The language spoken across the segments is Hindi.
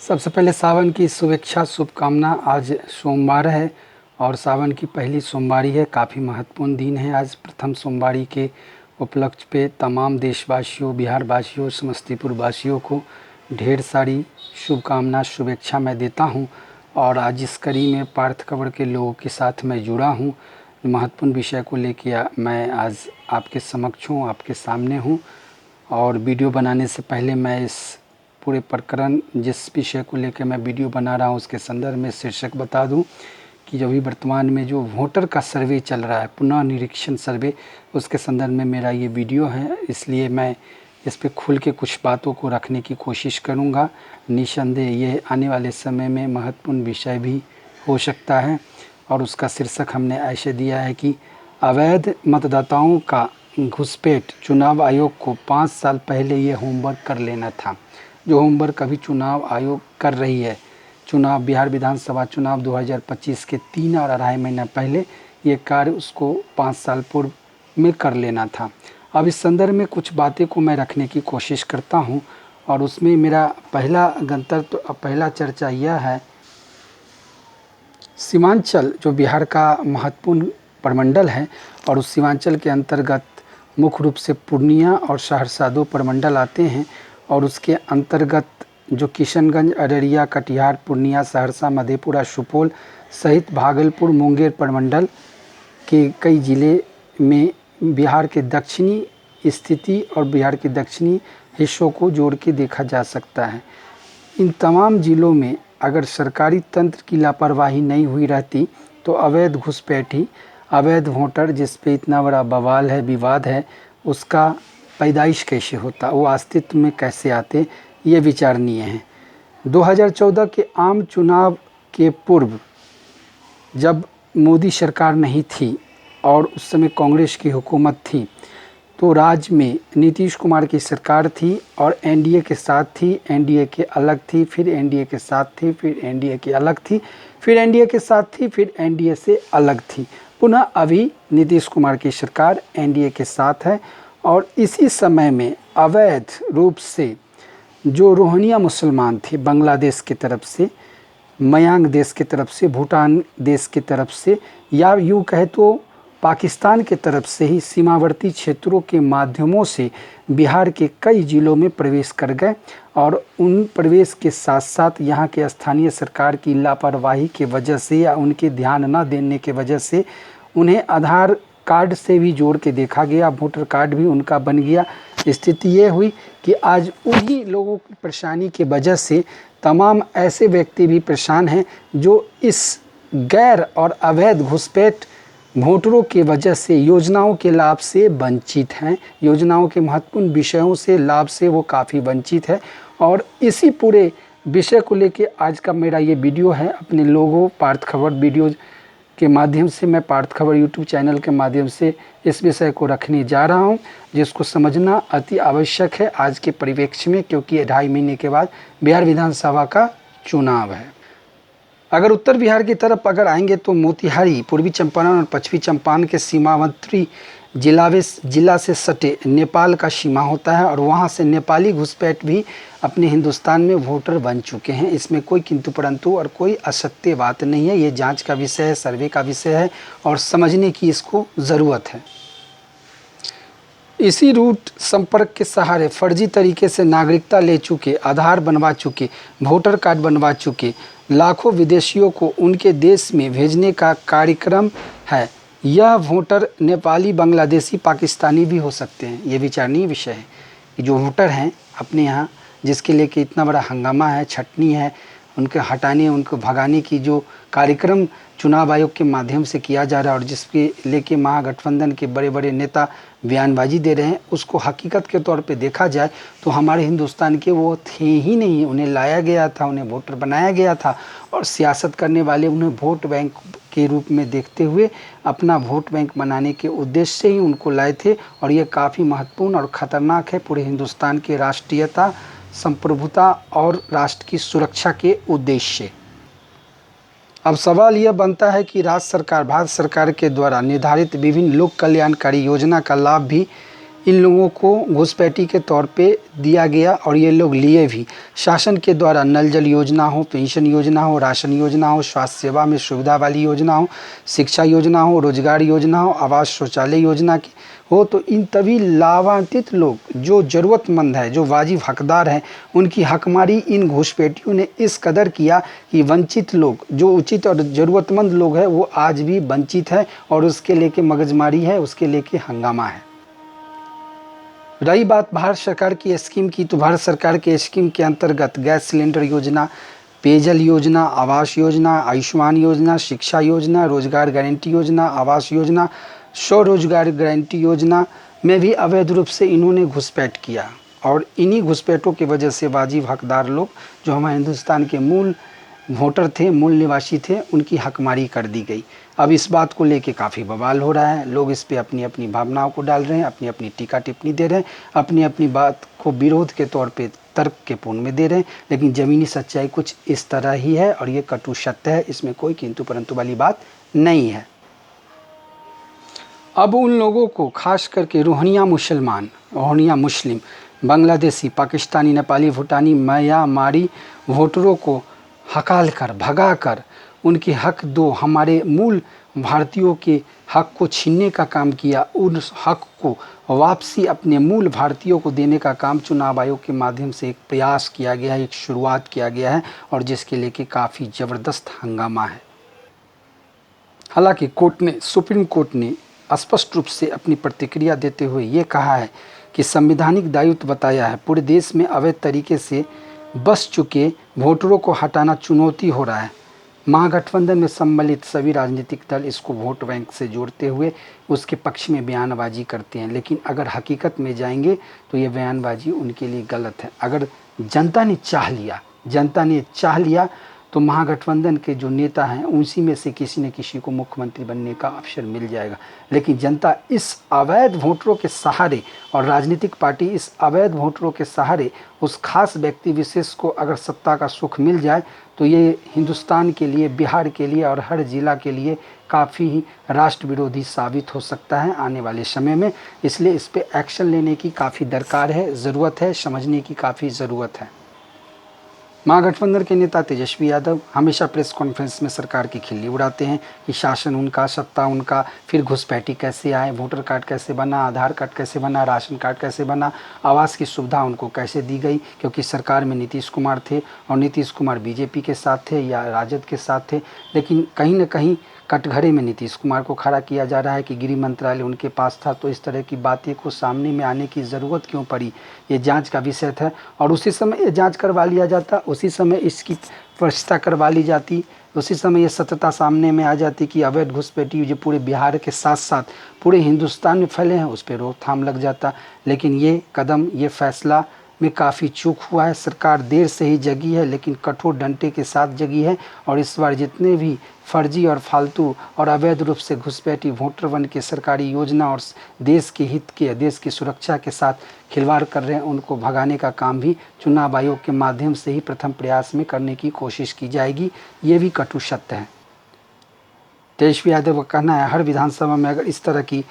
सबसे पहले सावन की शुभेच्छा शुभकामना। आज सोमवार है और सावन की पहली सोमवारी है। काफ़ी महत्वपूर्ण दिन है आज। प्रथम सोमवारी के उपलक्ष्य पे तमाम देशवासियों, बिहार वासियों, समस्तीपुर वासियों को ढेर सारी शुभकामना शुभेच्छा मैं देता हूं। और आज इस कड़ी में पार्थ खबर के लोगों के साथ मैं जुड़ा हूं। महत्वपूर्ण विषय को लेकर मैं आज आपके समक्ष हूँ, आपके सामने हूँ। और वीडियो बनाने से पहले मैं इस पूरे प्रकरण, जिस विषय को लेकर मैं वीडियो बना रहा हूँ, उसके संदर्भ में शीर्षक बता दूं कि जो अभी वर्तमान में जो वोटर का सर्वे चल रहा है, पुनः निरीक्षण सर्वे, उसके संदर्भ में मेरा ये वीडियो है। इसलिए मैं इस पे खुल के कुछ बातों को रखने की कोशिश करूँगा। निसंदेह ये आने वाले समय में महत्वपूर्ण विषय भी हो सकता है। और उसका शीर्षक हमने ऐसे दिया है कि अवैध मतदाताओं का घुसपैठ, चुनाव आयोग को 5 साल पहले ये होमवर्क कर लेना था। जो होमवर्क अभी चुनाव आयोग कर रही है, चुनाव बिहार विधानसभा चुनाव 2025 के 3 और 2.5 महीना पहले ये कार्य उसको 5 साल पूर्व में कर लेना था। अब इस संदर्भ में कुछ बातें को मैं रखने की कोशिश करता हूँ। और उसमें मेरा पहला गंतव्य, पहला चर्चा यह है, सीमांचल जो बिहार का महत्वपूर्ण प्रमंडल है और उस सीमांचल के अंतर्गत मुख्य रूप से पूर्णिया और सहरसा 2 प्रमंडल आते हैं। और उसके अंतर्गत जो किशनगंज, अररिया, कटिहार, पूर्णिया, सहरसा, मधेपुरा, सुपौल सहित भागलपुर, मुंगेर प्रमंडल के कई ज़िले में बिहार के दक्षिणी स्थिति और बिहार के दक्षिणी हिस्सों को जोड़ के देखा जा सकता है। इन तमाम ज़िलों में अगर सरकारी तंत्र की लापरवाही नहीं हुई रहती तो अवैध घुसपैठी, अवैध वोटर, जिस पे इतना बड़ा बवाल है, विवाद है, उसका पैदाइश कैसे होता, वो अस्तित्व में कैसे आते, ये विचारणीय है। 2014 के आम चुनाव के पूर्व जब मोदी सरकार नहीं थी और उस समय कांग्रेस की हुकूमत थी, तो राज्य में नीतीश कुमार की सरकार थी और एनडीए के साथ थी, एनडीए के अलग थी, फिर एनडीए के साथ थी, फिर एनडीए के अलग थी, फिर एनडीए के साथ थी, फिर एनडीए से अलग थी। पुनः अभी नीतीश कुमार की सरकार एनडीए के साथ है। और इसी समय में अवैध रूप से जो रोहिंग्या मुसलमान थे, बांग्लादेश की तरफ से, मयांग देश की तरफ से, भूटान देश की तरफ से, या यूँ कहे तो पाकिस्तान के तरफ से ही सीमावर्ती क्षेत्रों के माध्यमों से बिहार के कई ज़िलों में प्रवेश कर गए। और उन प्रवेश के साथ साथ यहाँ के स्थानीय सरकार की लापरवाही के वजह से या उनके ध्यान न देने के वजह से उन्हें आधार कार्ड से भी जोड़ के देखा गया, वोटर कार्ड भी उनका बन गया। स्थिति ये हुई कि आज उन्हीं लोगों की परेशानी की वजह से तमाम ऐसे व्यक्ति भी परेशान हैं जो इस गैर और अवैध घुसपैठ वोटरों की वजह से योजनाओं के लाभ से वंचित हैं। योजनाओं के महत्वपूर्ण विषयों से लाभ से वो काफ़ी वंचित है। और इसी पूरे विषय को लेके आज का मेरा ये वीडियो है। अपने लोगों, पार्थ खबर वीडियो के माध्यम से, मैं पार्थ खबर यूट्यूब चैनल के माध्यम से इस विषय को रखने जा रहा हूं, जिसको समझना अति आवश्यक है आज के परिप्रेक्ष्य में, क्योंकि 2.5 महीने के बाद बिहार विधानसभा का चुनाव है। अगर उत्तर बिहार की तरफ अगर आएंगे तो मोतिहारी, पूर्वी चंपारण और पश्चिमी चंपारण के सीमावर्ती जिला से सटे नेपाल का सीमा होता है। और वहाँ से नेपाली घुसपैठ भी अपने हिंदुस्तान में वोटर बन चुके हैं। इसमें कोई किंतु परंतु और कोई असत्य बात नहीं है। ये जांच का विषय है, सर्वे का विषय है और समझने की इसको ज़रूरत है। इसी रूट संपर्क के सहारे फर्जी तरीके से नागरिकता ले चुके, आधार बनवा चुके, वोटर कार्ड बनवा चुके लाखों विदेशियों को उनके देश में भेजने का कार्यक्रम है। यह वोटर नेपाली, बांग्लादेशी, पाकिस्तानी भी हो सकते हैं। ये विचारणीय विषय है कि जो वोटर हैं अपने यहाँ, जिसके लेके इतना बड़ा हंगामा है, छटनी है, उनके हटाने, उनको भगाने की जो कार्यक्रम चुनाव आयोग के माध्यम से किया जा रहा है और जिसके लेके महागठबंधन के बड़े बड़े नेता बयानबाजी दे रहे हैं, उसको हकीकत के तौर पे देखा जाए तो हमारे हिंदुस्तान के वो थे ही नहीं। उन्हें लाया गया था, उन्हें वोटर बनाया गया था और सियासत करने वाले उन्हें वोट बैंक के रूप में देखते हुए अपना वोट बैंक बनाने के उद्देश्य से ही उनको लाए थे। और ये काफ़ी महत्वपूर्ण और ख़तरनाक है पूरे हिंदुस्तान की राष्ट्रीयता, संप्रभुता और राष्ट्र की सुरक्षा के उद्देश्य से। अब सवाल यह बनता है कि राज्य सरकार, भारत सरकार के द्वारा निर्धारित विभिन्न लोक कल्याणकारी योजना का लाभ भी इन लोगों को घुसपैठी के तौर पे दिया गया और ये लोग लिए भी। शासन के द्वारा नल जल योजना हो, पेंशन योजना हो, राशन योजना हो, स्वास्थ्य सेवा में सुविधा वाली योजना हो, शिक्षा योजना हो, रोजगार योजना हो, आवास शौचालय योजना की हो, तो इन तभी लाभान्वित लोग जो ज़रूरतमंद है, जो वाजिब हकदार हैं, उनकी हकमारी इन घुसपैठियों ने इस कदर किया कि वंचित लोग, जो उचित और ज़रूरतमंद लोग हैं, वो आज भी वंचित है और उसके लेके मगजमारी है, उसके लेके हंगामा है। रही बात भारत सरकार की स्कीम की, तो भारत सरकार के स्कीम के अंतर्गत गैस सिलेंडर योजना, पेयजल योजना, आवास योजना, आयुष्मान योजना, शिक्षा योजना, रोजगार गारंटी योजना, आवास योजना, स्वरोजगार गारंटी योजना में भी अवैध रूप से इन्होंने घुसपैठ किया और इन्हीं घुसपैठों की वजह से वाजिब हकदार लोग जो हमारे हिंदुस्तान के मूल वोटर थे, मूल निवासी थे, उनकी हकमारी कर दी गई। अब इस बात को लेके काफ़ी बवाल हो रहा है, लोग इस पे अपनी अपनी भावनाओं को डाल रहे हैं, अपनी अपनी टीका टिप्पणी दे रहे हैं, अपनी अपनी बात को विरोध के तौर पे तर्क के पूर्ण में दे रहे हैं, लेकिन ज़मीनी सच्चाई कुछ इस तरह ही है और ये कटु सत्य है, इसमें कोई किंतु परंतु वाली बात नहीं है। अब उन लोगों को खास करके रोहिंग्या मुसलमान, रोहिंग्या मुस्लिम, बांग्लादेशी, पाकिस्तानी, नेपाली, भूटानी, म्यांमारी वोटरों को हकाल कर, भगा कर उनके हक दो, हमारे मूल भारतीयों के हक को छीनने का काम किया। उन हक को वापसी अपने मूल भारतीयों को देने का काम चुनाव आयोग के माध्यम से एक प्रयास किया गया है, एक शुरुआत किया गया है और जिसके लेके काफ़ी ज़बरदस्त हंगामा है। हालांकि सुप्रीम कोर्ट ने स्पष्ट रूप से अपनी प्रतिक्रिया देते हुए ये कहा है कि संवैधानिक दायित्व बताया है, पूरे देश में अवैध तरीके से बस चुके वोटरों को हटाना चुनौती हो रहा है। महागठबंधन में सम्मिलित सभी राजनीतिक दल इसको वोट बैंक से जोड़ते हुए उसके पक्ष में बयानबाजी करते हैं, लेकिन अगर हकीकत में जाएंगे तो ये बयानबाजी उनके लिए गलत है। अगर जनता ने चाह लिया तो महागठबंधन के जो नेता हैं उसी में से किसी न किसी को मुख्यमंत्री बनने का अवसर मिल जाएगा, लेकिन जनता इस अवैध वोटरों के सहारे और राजनीतिक पार्टी इस अवैध वोटरों के सहारे उस खास व्यक्ति विशेष को अगर सत्ता का सुख मिल जाए तो ये हिंदुस्तान के लिए, बिहार के लिए और हर जिला के लिए काफ़ी ही राष्ट्र विरोधी साबित हो सकता है आने वाले समय में। इसलिए इस पर एक्शन लेने की काफ़ी दरकार है, ज़रूरत है, समझने की काफ़ी ज़रूरत है। महागठबंधन के नेता तेजस्वी यादव हमेशा प्रेस कॉन्फ्रेंस में सरकार की खिल्ली उड़ाते हैं कि शासन उनका, सत्ता उनका, फिर घुसपैठी कैसे आए, वोटर कार्ड कैसे बना, आधार कार्ड कैसे बना, राशन कार्ड कैसे बना, आवास की सुविधा उनको कैसे दी गई, क्योंकि सरकार में नीतीश कुमार थे और नीतीश कुमार बीजेपी के साथ थे या राजद के साथ थे, लेकिन कहीं न कहीं कटघरे में नीतीश कुमार को खड़ा किया जा रहा है कि गृह मंत्रालय उनके पास था, तो इस तरह की बातें को सामने में आने की ज़रूरत क्यों पड़ी, ये जांच का विषय था। और उसी समय ये जांच करवा लिया जाता, उसी समय इसकी स्पष्टता करवा ली जाती, उसी समय ये सत्यता सामने में आ जाती कि अवैध घुसपैठी जो पूरे बिहार के साथ साथ पूरे हिंदुस्तान में फैले हैं उस पर रोकथाम लग जाता। लेकिन ये कदम, ये फैसला में काफ़ी चूक हुआ है। सरकार देर से ही जगी है लेकिन कठोर डंडे के साथ जगी है और इस बार जितने भी फर्जी और फालतू और अवैध रूप से घुसपैठी वोटर बन के सरकारी योजना और देश के हित के, देश की सुरक्षा के साथ खिलवाड़ कर रहे हैं, उनको भगाने का काम भी चुनाव आयोग के माध्यम से ही प्रथम प्रयास में करने की कोशिश की जाएगी। ये भी कटु सत्य है। तेजस्वी यादव का कहना है हर विधानसभा में अगर इस तरह की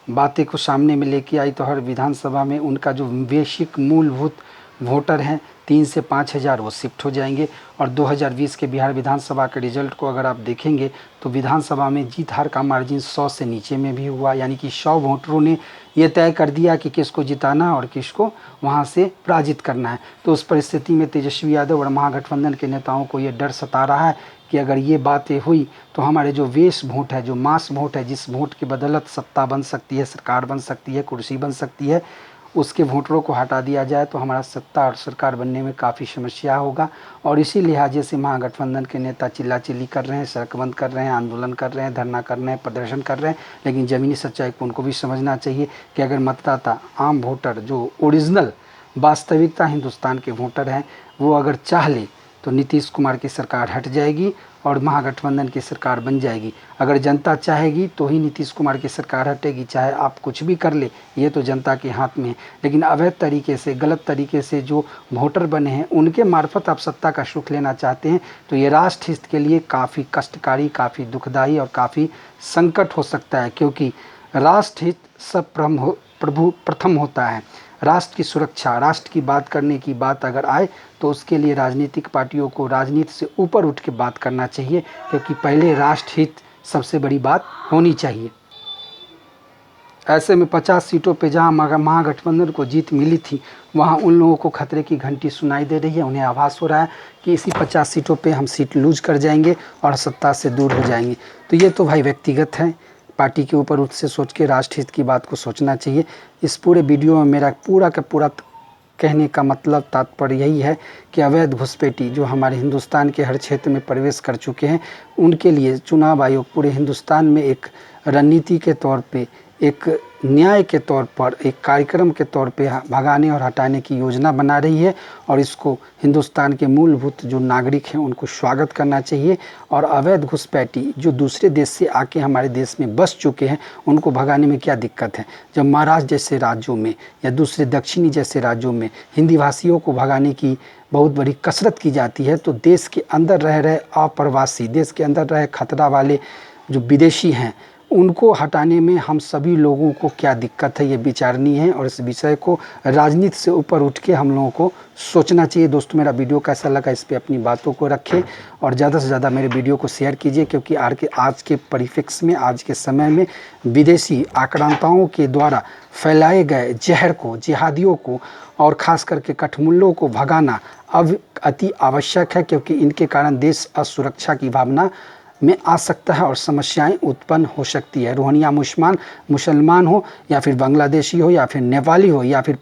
बातें को सामने में लेके आई तो हर विधानसभा में उनका जो बेसिक मूलभूत वोटर हैं 3 से 5 हज़ार वो शिफ्ट हो जाएंगे। और 2020 के बिहार विधानसभा के रिजल्ट को अगर आप देखेंगे तो विधानसभा में जीत हार का मार्जिन 100 से नीचे में भी हुआ, यानी कि 100 वोटरों ने ये तय कर दिया कि किसको जिताना और किसको वहाँ से पराजित करना है। तो उस परिस्थिति में तेजस्वी यादव और महागठबंधन के नेताओं को ये डर सता रहा है कि अगर ये बातें हुई तो हमारे जो वेश वोट है, जो मास वोट है, जिस वोट की बदौलत सत्ता बन सकती है, सरकार बन सकती है, कुर्सी बन सकती है, उसके वोटरों को हटा दिया जाए तो हमारा सत्ता और सरकार बनने में काफ़ी समस्या होगा। और इसी लिहाजे से महागठबंधन के नेता चिल्ला-चिल्ली कर रहे हैं, सड़क बंद कर रहे हैं, आंदोलन कर रहे हैं, धरना कर रहे हैं, प्रदर्शन कर रहे हैं। लेकिन ज़मीनी सच्चाई को उनको भी समझना चाहिए कि अगर मतदाता, आम वोटर, जो ओरिजिनल वास्तविकता हिंदुस्तान के वोटर हैं, वो अगर चाह ले तो नीतीश कुमार की सरकार हट जाएगी और महागठबंधन की सरकार बन जाएगी। अगर जनता चाहेगी तो ही नीतीश कुमार की सरकार हटेगी, चाहे आप कुछ भी कर ले, ये तो जनता के हाथ में है। लेकिन अवैध तरीके से, गलत तरीके से जो वोटर बने हैं उनके मार्फत आप सत्ता का सुख लेना चाहते हैं तो ये राष्ट्र हित के लिए काफ़ी कष्टकारी, काफ़ी दुखदायी और काफ़ी संकट हो सकता है, क्योंकि राष्ट्र हित प्रथम होता है। राष्ट्र की सुरक्षा, राष्ट्र की बात करने की बात अगर आए तो उसके लिए राजनीतिक पार्टियों को राजनीति से ऊपर उठ के बात करना चाहिए, क्योंकि पहले राष्ट्र हित सबसे बड़ी बात होनी चाहिए। ऐसे में 50 सीटों पे जहां महागठबंधन को जीत मिली थी, वहां उन लोगों को खतरे की घंटी सुनाई दे रही है। उन्हें आभास हो रहा है कि इसी 50 सीटों पे हम सीट लूज कर जाएंगे और सत्ता से दूर हो जाएंगे। तो ये तो भाई व्यक्तिगत है, पार्टी के ऊपर उससे सोच के राष्ट्र हित की बात को सोचना चाहिए। इस पूरे वीडियो में मेरा पूरा का पूरा कहने का मतलब तात्पर्य यही है कि अवैध घुसपैठी जो हमारे हिंदुस्तान के हर क्षेत्र में प्रवेश कर चुके हैं, उनके लिए चुनाव आयोग पूरे हिंदुस्तान में एक रणनीति के तौर पे, एक न्याय के तौर पर, एक कार्यक्रम के तौर पे भगाने और हटाने की योजना बना रही है। और इसको हिंदुस्तान के मूलभूत जो नागरिक हैं उनको स्वागत करना चाहिए। और अवैध घुसपैठी जो दूसरे देश से आके हमारे देश में बस चुके हैं, उनको भगाने में क्या दिक्कत है। जब महाराष्ट्र जैसे राज्यों में या दूसरे दक्षिणी जैसे राज्यों में हिंदी भाषियों को भगाने की बहुत बड़ी कसरत की जाती है, तो देश के अंदर रह रहे अप्रवासी, देश के अंदर रहे खतरा वाले जो विदेशी हैं, उनको हटाने में हम सभी लोगों को क्या दिक्कत है, ये विचारनीय है। और इस विषय को राजनीति से ऊपर उठ के हम लोगों को सोचना चाहिए। दोस्तों, मेरा वीडियो कैसा लगा इस पे अपनी बातों को रखें और ज़्यादा से ज़्यादा मेरे वीडियो को शेयर कीजिए, क्योंकि आज के परिप्रेक्ष्य में, आज के समय में विदेशी आक्रांताओं के द्वारा फैलाए गए जहर को, जिहादियों को और ख़ास करके कठमुल्लों को भगाना अब अति आवश्यक है, क्योंकि इनके कारण देश असुरक्षा की भावना में आ सकता है और समस्याएं उत्पन्न हो सकती है। रोहिंग्या मुसलमान हो या फिर बांग्लादेशी हो या फिर नेपाली हो या फिर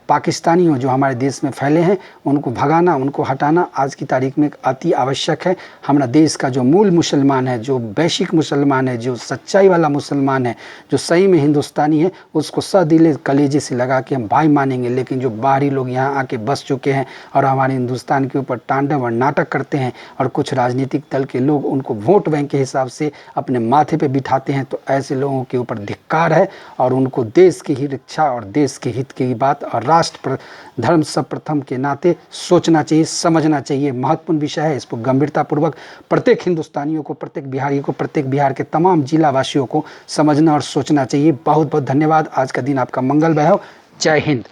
पाकिस्तानी हो, जो हमारे देश में फैले हैं, उनको भगाना, उनको हटाना आज की तारीख में अति आवश्यक है। हमारा देश का जो मूल मुसलमान है, जो वैश्विक मुसलमान है, जो सच्चाई वाला मुसलमान है, जो सही में हिंदुस्तानी है, उसको सदिले कलेजे से लगा के हम भाई मानेंगे। लेकिन जो बाहरी लोग यहाँ आके बस चुके हैं और हमारे हिंदुस्तान के ऊपर तांडव और नाटक करते हैं, और कुछ राजनीतिक दल के लोग उनको वोट बैंक के हिसाब से अपने माथे पे बिठाते हैं, तो ऐसे लोगों के ऊपर धिक्कार है। और उनको देश की ही रक्षा और देश के हित की बात और राष्ट्र धर्म सर्वप्रथम के नाते सोचना चाहिए, समझना चाहिए। महत्वपूर्ण विषय है, इसको गंभीरतापूर्वक प्रत्येक हिंदुस्तानियों को, प्रत्येक बिहारी को, प्रत्येक बिहार के तमाम जिला वासियों को समझना और सोचना चाहिए। बहुत बहुत धन्यवाद। आज का दिन आपका मंगलमय हो। जय हिंद।